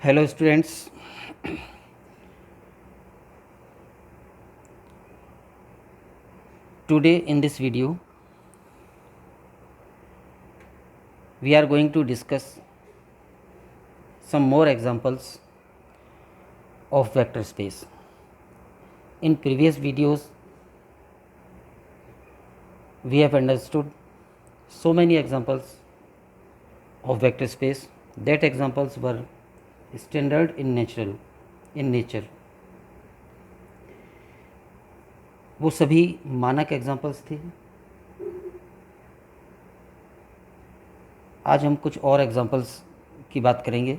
Hello students, today in this video we are going to discuss some more examples of vector space. In previous videos we have understood so many examples of vector space. That examples were standard in nature. वो सभी मानक examples थे. आज हम कुछ और examples की बात करेंगे.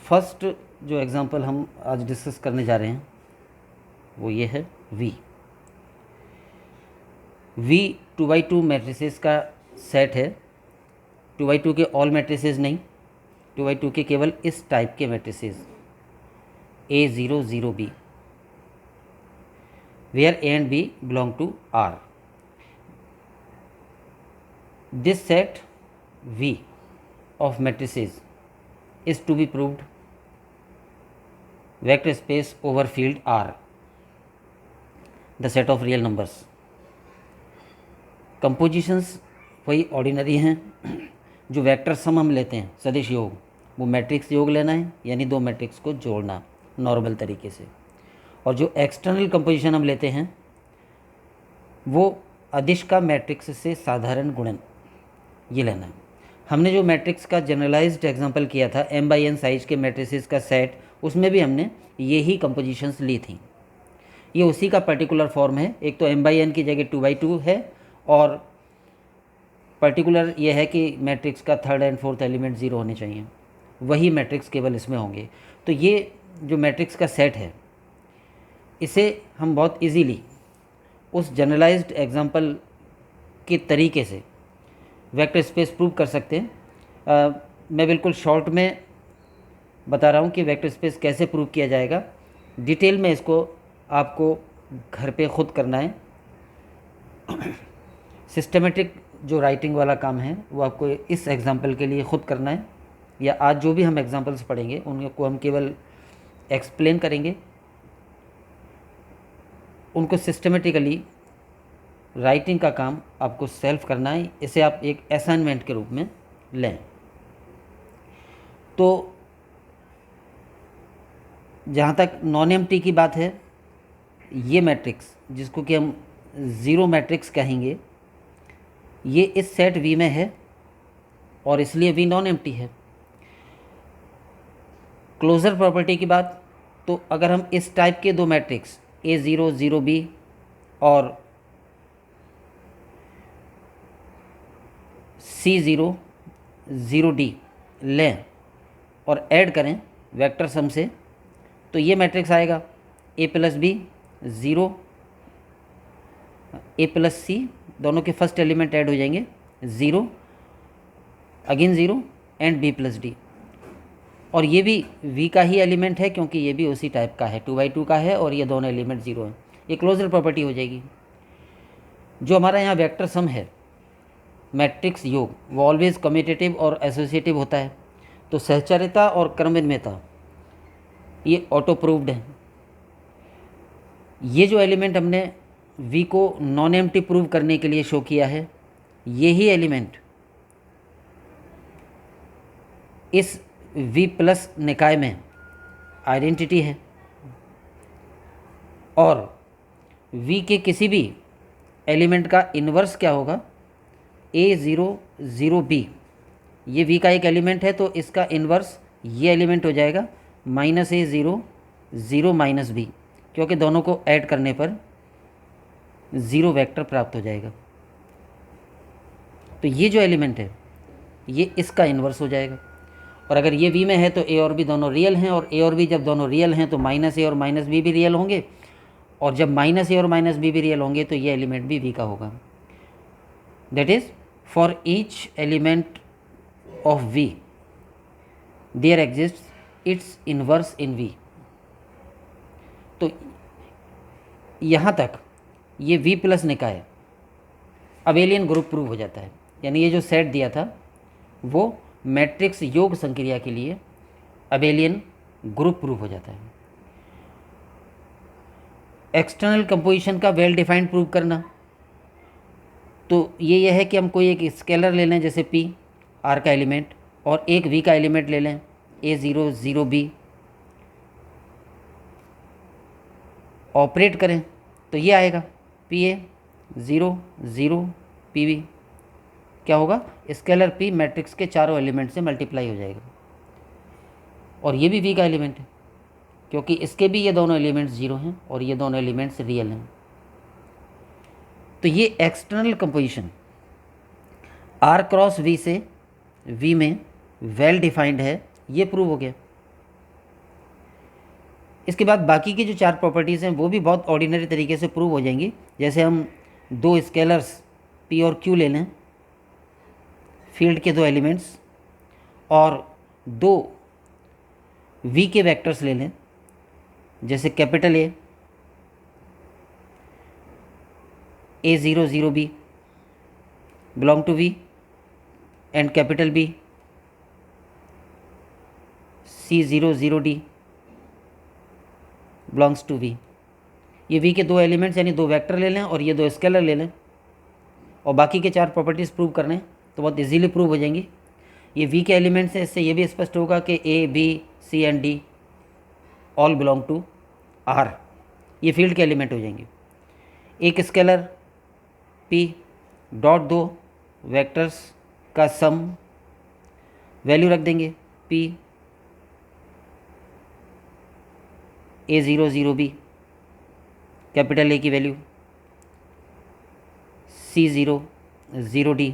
फर्स्ट जो एग्जाम्पल हम आज डिस्कस करने जा रहे हैं वो ये है V 2x2 मैट्रिसेस का सेट है. 2x2 के ऑल मैट्रिसेस नहीं, 2x2 के केवल इस टाइप के matrices A0 0 B where A and B belong to R. This set V of matrices is to be proved vector space over field R, the set of real numbers. Compositions वही ordinary हैं जो vector sum हम लेते हैं, सदिश योग. वो matrix योग लेना है, यानी दो मैट्रिक्स को जोड़ना नॉर्मल तरीके से. और जो एक्सटर्नल कंपोजिशन हम लेते हैं वो अदिश का मैट्रिक्स से साधारण गुणन, ये लेना है. हमने जो मैट्रिक्स का जनरलाइज्ड एग्जांपल किया था m/n साइज के मैट्रिसेस का सेट, उसमें भी हमने यही कंपोजिशंस ली थी. ये उसी का पर्टिकुलर फॉर्म है. एक तो m/n की जगह 2x2 है और पर्टिकुलर ये है कि मैट्रिक्स का third and fourth element zero होने चाहिए. वही मैट्रिक्स केवल इसमें होंगे. तो ये जो मैट्रिक्स का सेट है इसे हम बहुत इजीली उस जनरलाइज्ड एग्जांपल के तरीके से वेक्टर स्पेस प्रूव कर सकते हैं. मैं बिल्कुल शॉर्ट में बता रहा हूँ कि वेक्टर स्पेस कैसे प्रूव किया जाएगा. डिटेल में इसको आपको घर पे ख़ुद करना है. सिस्टमेटिक जो राइटिंग वाला काम है वो आपको इस एग्जांपल के लिए ख़ुद करना है, या आज जो भी हम एग्जांपल्स पढ़ेंगे उनको हम केवल एक्सप्लेन करेंगे. उनको सिस्टमेटिकली राइटिंग का काम आपको सेल्फ करना है. इसे आप एक असाइनमेंट के रूप में लें. तो जहाँ तक नॉन एम्प्टी की बात है, ये मैट्रिक्स जिसको कि हम ज़ीरो मैट्रिक्स कहेंगे, ये इस सेट V में है और इसलिए V नॉन एम्प्टी है. क्लोजर प्रॉपर्टी की बात, तो अगर हम इस टाइप के दो मैट्रिक्स A0 0 B और C0 0 D लें और ऐड करें वेक्टर सम से, तो ये मैट्रिक्स आएगा A plus B 0 A plus C, दोनों के फर्स्ट एलिमेंट ऐड हो जाएंगे 0 again 0 and B plus D. और ये भी V का ही एलिमेंट है क्योंकि ये भी उसी टाइप का है, 2x2 का है और ये दोनों एलिमेंट 0 हैं. ये क्लोजर प्रॉपर्टी हो जाएगी. जो हमारा यहाँ वेक्टर सम है मैट्रिक्स योग, वो ऑलवेज कम्यूटेटिव और एसोसिएटिव होता है. तो सहचर्यता और क्रमनियमता ये ऑटो प्रूव्ड है. ये जो एलिमेंट हमने V को नॉन एम्प्टी प्रूव करने के लिए शो किया है, यही एलिमेंट इस V प्लस निकाय में आइडेंटिटी है. और V के किसी भी एलिमेंट का इन्वर्स क्या होगा, A0 0 B. ये V का एक एलिमेंट है तो इसका इन्वर्स ये एलिमेंट हो जाएगा -A0 0 -B, क्योंकि दोनों को ऐड करने पर 0 वेक्टर प्राप्त हो जाएगा. तो ये जो एलिमेंट है ये इसका इन्वर्स हो जाएगा. और अगर ये V में है तो A और B दोनों रियल हैं, और A और B जब दोनों रियल हैं तो -A और -B भी रियल होंगे, और जब -A और -B भी रियल होंगे तो ये एलिमेंट भी V का होगा. That is for each element of V there exist its inverse in V. तो यहाँ तक ये V प्लस निकाय अबेलियन ग्रुप प्रूव हो जाता है. यानी ये जो सेट दिया था वो मैट्रिक्स योग संक्रिया के लिए अबेलियन ग्रुप प्रूफ हो जाता है। एक्सटर्नल कंपोजिशन का वेल डिफाइंड प्रूफ करना, तो ये है कि हम कोई एक स्केलर ले लें जैसे p r का एलिमेंट और एक v का एलिमेंट ले लें a0 0b, ऑपरेट करें तो ये आएगा pa 0 0 pv। क्या होगा, स्केलर p मैट्रिक्स के चारों एलिमेंट से मल्टीप्लाई हो जाएगा और ये भी v का एलिमेंट है क्योंकि इसके भी ये दोनों एलिमेंट्स जीरो हैं और ये दोनों एलिमेंट्स रियल हैं। तो ये external composition r cross v से v में वेल डिफाइंड है, ये प्रूव हो गया। इसके बाद बाकी की जो चार प्रॉपर्टीज़ हैं वो भी बहुत ऑर्डिनरी तरीके से प्रूव हो जाएंगी। जैसे हम दो स्केलर्स p और q ले लें, फील्ड के दो एलिमेंट्स, और दो v के वेक्टर्स ले लें जैसे capital A0 0b belong to v and capital B C0 0d belongs to v। ये v के दो एलिमेंट्स यानी दो वेक्टर ले लें और ये दो स्केलर ले लें और बाकी के चार प्रॉपर्टीज़ प्रूव करने तो बहुत इजीली प्रूव हो जाएंगी। ये v के एलिमेंट्स हैं, इससे ये भी स्पष्ट होगा कि a b c and d all belong to r, ये फील्ड के एलिमेंट हो जाएंगे। एक स्केलर p डॉट दो वेक्टर्स का सम, वैल्यू रख देंगे p A0 0b, capital A की वैल्यू C0 0d,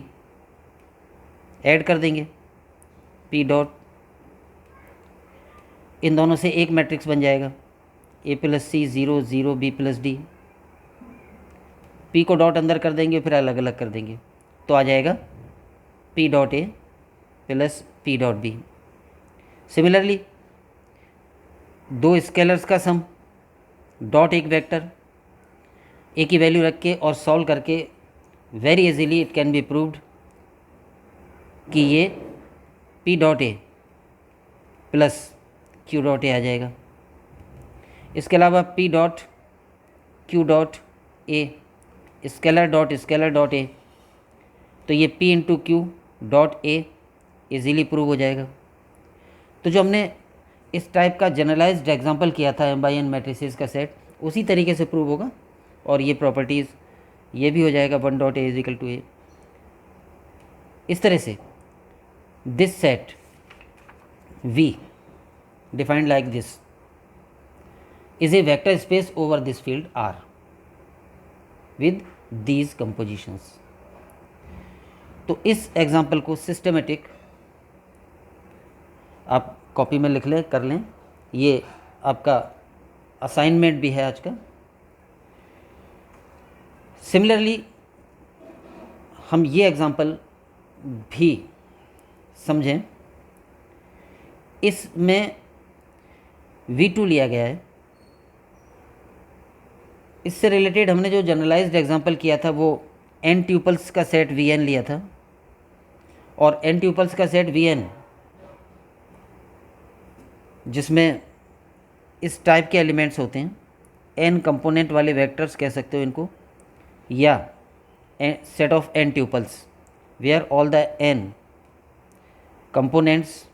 ऐड कर देंगे p डॉट, इन दोनों से एक मैट्रिक्स बन जाएगा a plus C 0 0 b plus d। p co dot अंदर कर देंगे फिर अलग अलग कर देंगे तो आ जाएगा p dot a plus p dot b। Similarly दो स्केलर्स का सम डॉट एक वेक्टर, a की वैल्यू रख के और सॉल्व करके very easily it can be proved कि ये p dot a plus q dot a आ जाएगा। इसके अलावा p dot q dot a scaler dot a, तो ये p into Q dot a easily prove हो जाएगा। तो जो हमने इस टाइप का जनरलाइज्ड एग्जांपल किया था m/n मैट्रिसेस का सेट, उसी तरीके से प्रूव होगा और ये प्रॉपर्टीज़ ये भी हो जाएगा 1 dot a is equal to a। इस तरह से this set V defined like this is a vector space over this field R with these compositions। तो इस एग्जाम्पल को सिस्टमेटिक आप कॉपी में लिख लें, कर लें, ये आपका असाइनमेंट भी है आज का। सिमिलरली हम ये एग्जाम्पल भी समझें, इसमें V2 लिया गया है। इससे रिलेटेड हमने जो जनरलाइज्ड एग्जांपल किया था वो n ट्यूपल्स का सेट Vn लिया था और n ट्यूपल्स का सेट Vn जिसमें इस टाइप के एलिमेंट्स होते हैं, n कंपोनेंट वाले वेक्टर्स कह सकते हो इनको, या set of n tuples where all the n components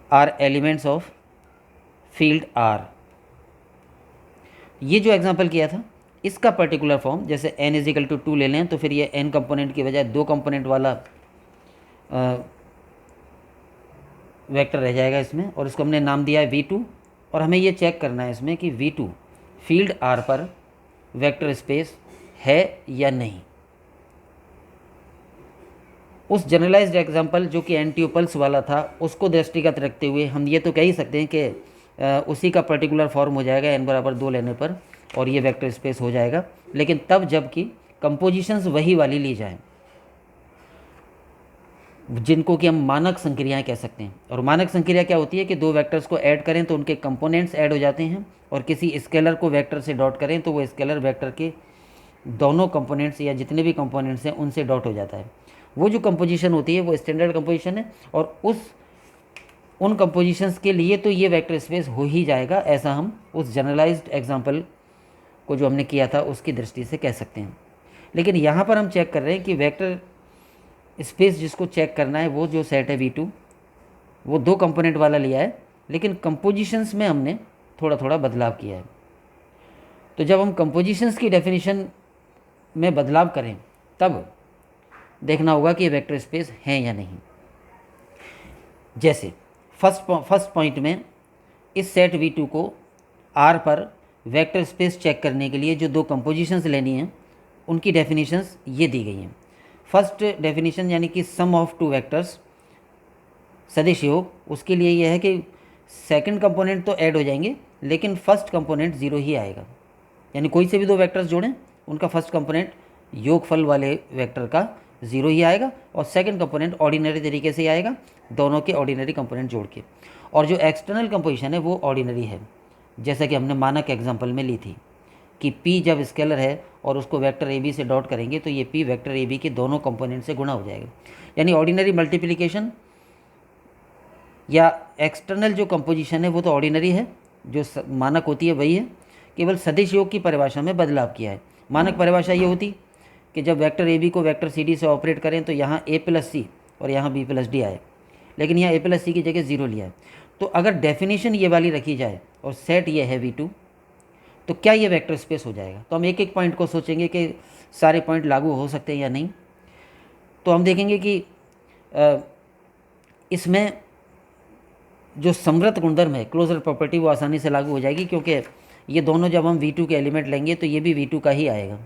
are elements of field R। ये जो एग्जांपल किया था इसका पर्टिकुलर फॉर्म, जैसे n इज इक्वल टू 2 ले लें तो फिर ये n कंपोनेंट की बजाय 2 कंपोनेंट वाला वेक्टर रह जाएगा इसमें, और इसको हमने नाम दिया है V2। और हमें ये चेक करना है इसमें कि V2 फील्ड R पर वेक्टर स्पेस है या नहीं। उस जनरलाइज्ड एग्जांपल जो कि n ट्यूपल्स वाला था उसको दृष्टिगत रखते हुए हम ये तो कह ही सकते हैं कि उसी का पर्टिकुलर फॉर्म हो जाएगा n बराबर 2 लेने पर और ये वेक्टर स्पेस हो जाएगा, लेकिन तब जबकि कंपोजिशंस वही वाली ली जाएं जिनको कि हम मानक संक्रियाएं कह सकते हैं। और मानक संक्रिया क्या होती है कि दो वेक्टर्स को ऐड करें तो उनके कंपोनेंट्स ऐड हो जाते हैं, और किसी स्केलर को वेक्टर से डॉट करें तो वो स्केलर वेक्टर के दोनों कंपोनेंट्स या जितने भी कंपोनेंट्स हैं उनसे डॉट हो जाता है। वो जो कंपोजिशन होती है वो स्टैंडर्ड कंपोजिशन है, और उन कंपोजिशंस के लिए तो ये वेक्टर स्पेस हो ही जाएगा, ऐसा हम उस जनरलाइज्ड एग्जांपल को जो हमने किया था उसकी दृष्टि से कह सकते हैं। लेकिन यहाँ पर हम चेक कर रहे हैं कि वेक्टर स्पेस जिसको चेक करना है वो जो सेट है V2 वो 2 कंपोनेंट वाला लिया है, लेकिन कंपोजिशंस में हमने थोड़ा थोड़ा बदलाव किया है। तो जब हम कंपोजिशंस की डेफिनेशन में बदलाव करें तब देखना होगा कि ये वेक्टर स्पेस हैं या नहीं। जैसे फर्स्ट पॉइंट में इस सेट V2 को R पर वेक्टर स्पेस चेक करने के लिए जो 2 कंपोजिशंस लेनी हैं उनकी डेफिनेशंस ये दी गई हैं। फर्स्ट डेफिनेशन यानी कि सम ऑफ 2 वेक्टर्स सदिश योग, उसके लिए यह है कि सेकंड कंपोनेंट तो ऐड हो जाएंगे लेकिन फर्स्ट कंपोनेंट 0 ही आएगा। यानी कोई से भी 2 वेक्टर्स जोड़ें उनका फर्स्ट कंपोनेंट योगफल वाले वेक्टर का 0 ही आएगा और सेकंड कंपोनेंट ऑर्डिनरी तरीके से आएगा, दोनों के ऑर्डिनरी कंपोनेंट जोड़ के। और जो एक्सटर्नल कंपोजिशन है वो ऑर्डिनरी है, जैसा कि हमने मानक एग्जाम्पल में ली थी कि P जब स्केलर है और उसको वेक्टर AB से डॉट करेंगे तो ये P वेक्टर AB के दोनों कंपोनेंट से गुणा हो जाएगा। यानी ऑर्डिनरी मल्टीप्लिकेशन या एक्सटर्नल जो कंपोजिशन है वो तो ऑर्डिनरी है, जो मानक होती है वही है, केवल सदिश योग की परिभाषा में बदलाव किया है। मानक परिभाषा ये होती कि जब वेक्टर AB को वेक्टर CD से ऑपरेट करें तो यहाँ A प्लस C और यहाँ B प्लस D आए, लेकिन यहाँ A प्लस C की जगह 0 लिया है। तो अगर डेफिनेशन ये वाली रखी जाए और सेट ये है V2 तो क्या ये वेक्टर स्पेस हो जाएगा? तो हम एक एक पॉइंट को सोचेंगे कि सारे पॉइंट लागू हो सकते हैं या नहीं। तो हम देखेंगे कि इसमें जो समृत गुणधर्म है क्लोजर प्रॉपर्टी वो आसानी से लागू हो जाएगी, क्योंकि ये दोनों जब हम V2 के एलिमेंट लेंगे तो ये भी V2 का ही आएगा।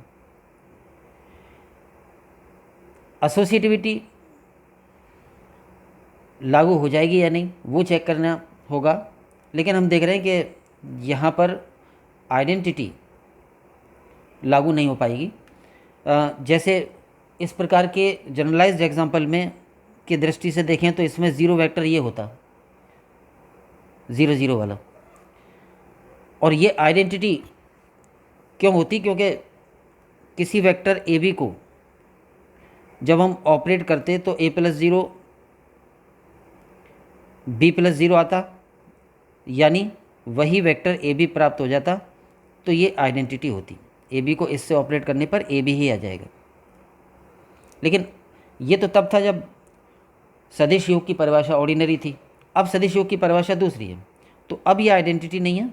एसोसिएटिविटी लागू हो जाएगी या नहीं वो चेक करना होगा, लेकिन हम देख रहे हैं कि यहाँ पर आइडेंटिटी लागू नहीं हो पाएगी। जैसे इस प्रकार के जनरलाइज्ड एग्जांपल में की दृष्टि से देखें तो इसमें 0 वेक्टर ये होता 0 0 वाला, और ये आइडेंटिटी क्यों होती? क्योंकि किसी वेक्टर AB को जब हम ऑपरेट करते तो A प्लस 0 B प्लस 0 आता, यानी वही वेक्टर AB प्राप्त हो जाता, तो ये आइडेंटिटी होती। AB को इससे ऑपरेट करने पर AB ही आ जाएगा। लेकिन ये तो तब था जब सदिश योग की परिभाषा ऑर्डिनरी थी, अब सदिश योग की परिभाषा दूसरी है, तो अब ये आइडेंटिटी नहीं है।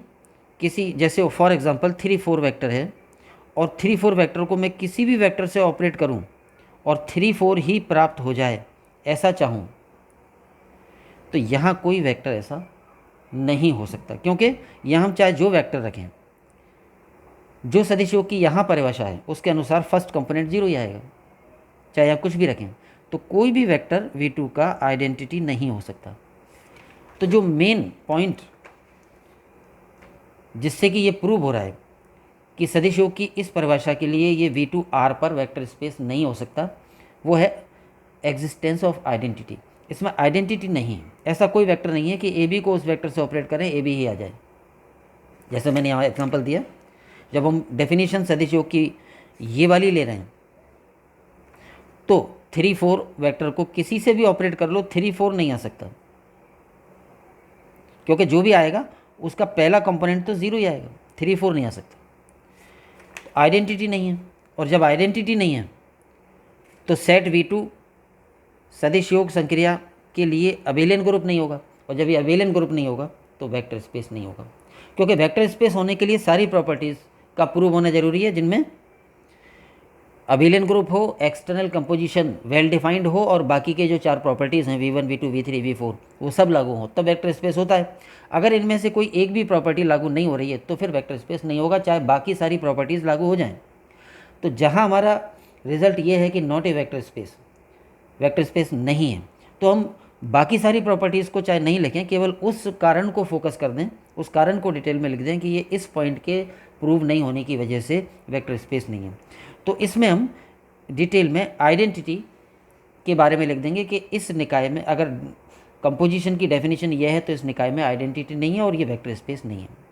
किसी जैसे फॉर एग्जांपल 3 4 वेक्टर है और 3 4 वेक्टर को मैं किसी भी वेक्टर से ऑपरेट करूं और 3 4 ही प्राप्त हो जाए ऐसा चाहूं, तो यहाँ कोई वेक्टर ऐसा नहीं हो सकता, क्योंकि यहाँ हम चाहे जो वेक्टर रखें, जो सदिश योग की यहाँ परिभाषा है उसके अनुसार फर्स्ट कंपोनेंट 0 ही आएगा, चाहे आप कुछ भी रखें, तो कोई भी वेक्टर V2 का आइडेंटिटी नहीं हो सकता। तो जो मेन पॉइंट जिससे कि ये प्रूव हो रहा है कि सदिश योग की इस परिभाषा के लिए ये V2 R पर वेक्टर स्पेस नहीं हो सकता, वो है एग्जिस्टेंस ऑफ आइडेंटिटी। इसमें आइडेंटिटी नहीं है, ऐसा कोई वेक्टर नहीं है कि AB को उस वेक्टर से ऑपरेट करें AB ही आ जाए। जैसे मैंने यहाँ एग्जांपल दिया, जब हम डेफिनेशन सदिश योग की ये वाली ले रहे हैं तो 3 4 वेक्टर को किसी से भी ऑपरेट कर लो 3 4 नहीं आ सकता, क्योंकि जो भी आएगा उसका पहला कंपोनेंट तो 0 ही आएगा, 3 4 नहीं आ सकता। आइडेंटिटी नहीं है, और जब आइडेंटिटी नहीं है तो सेट V2 सदिश योग संक्रिया के लिए अबेलियन ग्रुप नहीं होगा, और जब ये अबेलियन ग्रुप नहीं होगा तो वेक्टर स्पेस नहीं होगा, क्योंकि वेक्टर स्पेस होने के लिए सारी प्रॉपर्टीज़ का प्रूव होना जरूरी है, जिनमें अबेलियन ग्रुप हो, एक्सटर्नल कंपोजिशन वेल डिफाइंड हो, और बाकी के जो 4 प्रॉपर्टीज़ हैं V1 V2 V3 V4 वो सब लागू हो, तब वेक्टर स्पेस होता है। अगर इनमें से कोई एक भी प्रॉपर्टी लागू नहीं हो रही है तो फिर वेक्टर स्पेस नहीं होगा, चाहे बाकी सारी प्रॉपर्टीज़ लागू हो जाएं। तो जहाँ हमारा रिजल्ट ये है कि नॉट ए वेक्टर स्पेस नहीं है, तो हम बाकी सारी प्रॉपर्टीज़ को चाहे नहीं लिखें, केवल उस कारण को फोकस कर दें, उस कारण को डिटेल में लिख दें कि ये इस पॉइंट के प्रूव नहीं होने की वजह से वेक्टर स्पेस नहीं है। तो इसमें हम डिटेल में आइडेंटिटी के बारे में लिख देंगे कि इस निकाय में अगर कंपोजिशन की डेफिनेशन यह है तो इस निकाय में आइडेंटिटी नहीं है और ये वेक्टर स्पेस नहीं है।